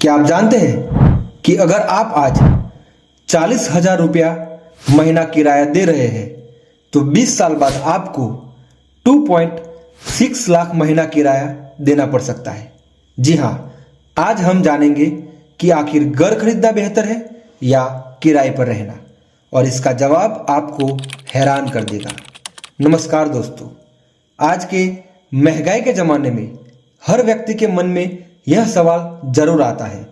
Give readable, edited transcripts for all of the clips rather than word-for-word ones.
क्या आप जानते हैं कि अगर आप आज 40,000 रुपया महीना किराया दे रहे हैं तो 20 साल बाद आपको 2.6 लाख महीना किराया देना पड़ सकता है। जी हाँ, आज हम जानेंगे कि आखिर घर खरीदना बेहतर है या किराए पर रहना, और इसका जवाब आपको हैरान कर देगा। नमस्कार दोस्तों, आज के महंगाई के ज़माने में हर व्यक्ति के मन में यह सवाल जरूर आता है,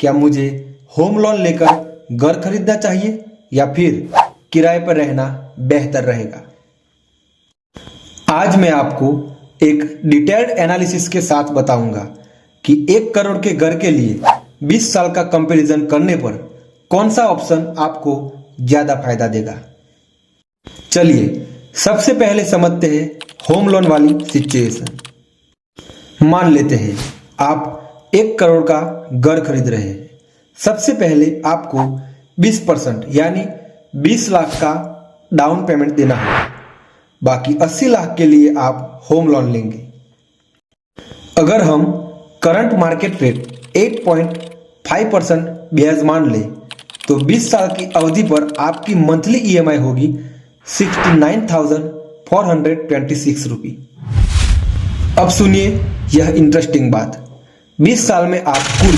क्या मुझे होम लोन लेकर घर खरीदना चाहिए या फिर किराए पर रहना बेहतर रहेगा। आज मैं आपको एक डिटेल्ड एनालिसिस के साथ बताऊंगा कि 1 करोड़ के घर के लिए 20 साल का कंपैरिजन करने पर कौन सा ऑप्शन आपको ज्यादा फायदा देगा। चलिए सबसे पहले समझते हैं होम लोन वाली सिचुएशन। मान लेते हैं आप 1 करोड़ का घर खरीद रहे हैं। सबसे पहले आपको 20% यानी 20 लाख का डाउन पेमेंट देना होगा। बाकी 80 लाख के लिए आप होम लोन लेंगे। अगर हम करंट मार्केट रेट 8.5% ब्याज मान ले तो 20 साल की अवधि पर आपकी मंथली ईएमआई होगी 69,426 रुपये। अब सुनिए यह इंटरेस्टिंग बात, 20 साल में आप कुल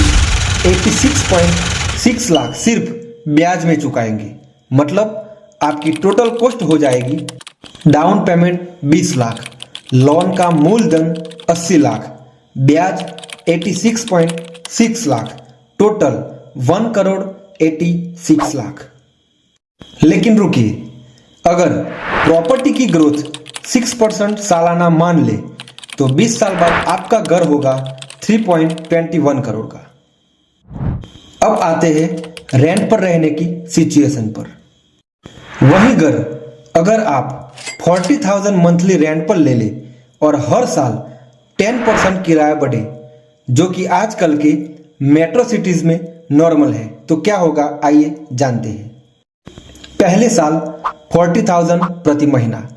86.6 लाख सिर्फ ब्याज में चुकाएंगे। मतलब आपकी टोटल कॉस्ट हो जाएगी डाउन पेमेंट 20 लाख, लोन का मूलधन 80 लाख, ब्याज 86.6 लाख, टोटल 1 करोड़ 86 लाख। लेकिन रुकिए, अगर प्रॉपर्टी की ग्रोथ 6% सालाना मान ले तो 20 साल बाद आपका घर होगा 3.21 करोड़ का। अब आते हैं रेंट पर रहने की सिचुएशन पर। वही घर अगर आप 40,000 मंथली रेंट पर ले ले और हर साल 10% किराया बढ़े, जो कि आजकल के मेट्रो सिटीज में नॉर्मल है, तो क्या होगा आइए जानते हैं। पहले साल 40,000 प्रति महीना,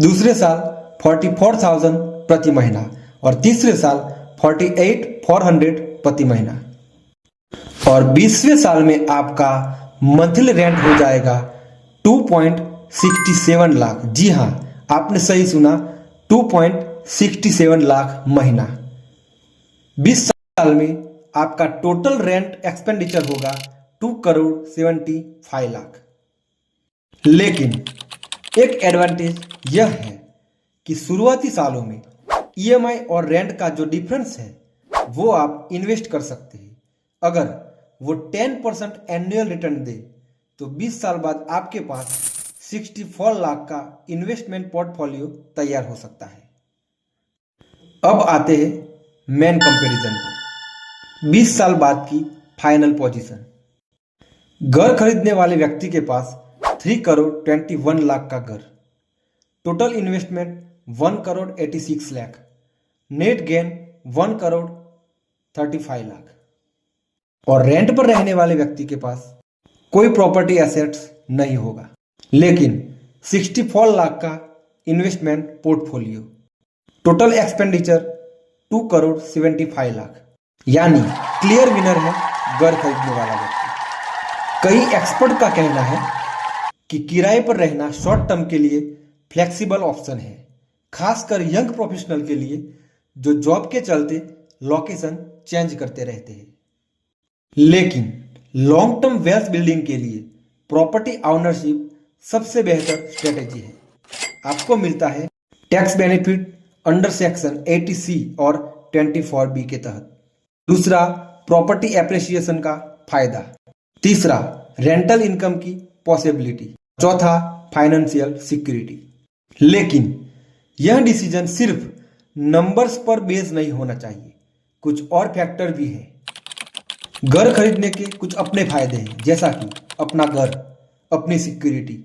दूसरे साल 44,000 प्रति महीना और तीसरे साल 48,400 प्रति महीना, और 20वें साल में आपका मंथली रेंट हो जाएगा 2.67 लाख। जी हाँ, आपने सही सुना, 2.67 लाख महीना। 20 साल में आपका टोटल रेंट एक्सपेंडिचर होगा 2 करोड़ 75 लाख। लेकिन एक एडवांटेज यह है कि शुरुआती सालों में ईएमआई और रेंट का जो डिफरेंस है वो आप इन्वेस्ट कर सकते हैं। अगर वो 10% एनुअल रिटर्न दे तो 20 साल बाद आपके पास 64 लाख का इन्वेस्टमेंट पोर्टफोलियो तैयार हो सकता है। अब आते हैं मेन कंपैरिजन पर। 20 साल बाद की फाइनल पोजीशन। घर खरीदने वाले व्यक्ति के पास 3 करोड़ 21 लाख का घर, total investment 1 crore 86 lakh, net gain 1 crore 35 lakh, और रेंट पर रहने वाले व्यक्ति के पास कोई प्रॉपर्टी एसेट्स नहीं होगा, लेकिन 64 लाख का investment portfolio, total expenditure 2 crore 75 lakh. यानी क्लियर विनर है घर खरीदने वाला व्यक्ति। कई एक्सपर्ट का कहना है कि किराए पर रहना शॉर्ट टर्म के लिए फ्लेक्सिबल ऑप्शन है, खासकर यंग प्रोफेशनल के लिए जो जॉब के चलते लोकेशन चेंज करते रहते हैं। लेकिन लॉन्ग टर्म वेल्थ बिल्डिंग के लिए प्रॉपर्टी ओनरशिप सबसे बेहतर स्ट्रेटेजी है। आपको मिलता है tax benefit under section 80C और 24B के तहत। दूसरा, प्रॉपर्टी एप्रिसिएशन का फायदा। तीसरा, रेंटल इनकम की पॉसिबिलिटी। चौथा, फाइनेंशियल सिक्योरिटी। लेकिन यह डिसीजन सिर्फ नंबर्स पर बेस नहीं होना चाहिए, कुछ और फैक्टर भी है। घर खरीदने के कुछ अपने फायदे हैं, जैसा कि अपना घर, अपनी सिक्योरिटी,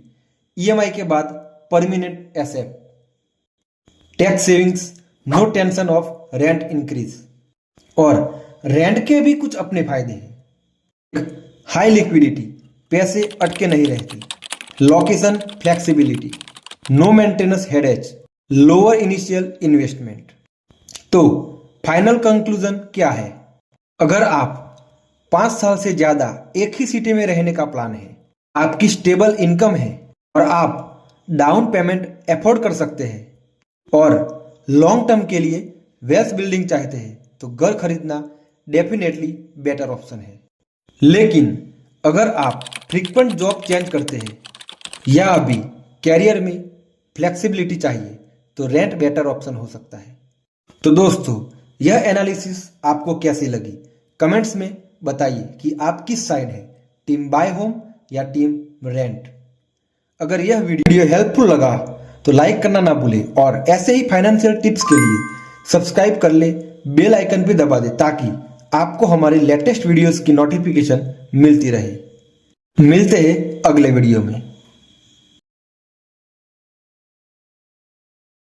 ईएमआई के बाद permanent asset, tax savings, no tension of rent increase, और रेंट के भी कुछ अपने फायदे हैं। हाई लिक्विडिटी, पैसे अटके नहीं रहते, location flexibility, no maintenance headaches, lower initial investment. तो फाइनल कंक्लूजन क्या है? अगर आप 5 साल से ज़्यादा एक ही सिटी में रहने का प्लान है, आपकी स्टेबल इनकम है और आप डाउन पेमेंट अफोर्ड कर सकते हैं और लॉन्ग टर्म के लिए वेल्थ बिल्डिंग चाहते हैं तो घर खरीदना डेफिनेटली बेटर ऑप्शन है। लेकिन अगर आप फ्रीक्वेंट जॉब चेंज करते हैं या अभी कैरियर में फ्लेक्सिबिलिटी चाहिए तो रेंट बेटर ऑप्शन हो सकता है। तो दोस्तों, यह एनालिसिस आपको कैसी लगी कमेंट्स में बताइए कि आप किस साइड हैं, टीम बाय होम या टीम रेंट। अगर यह वीडियो हेल्पफुल लगा तो लाइक करना ना भूलें और ऐसे ही फाइनेंशियल टिप्स के लिए सब्सक्राइब कर ले, बेल आइकन भी दबा दें ताकि आपको हमारी लेटेस्ट वीडियोस की नोटिफिकेशन मिलती रहे। मिलते हैं अगले वीडियो में।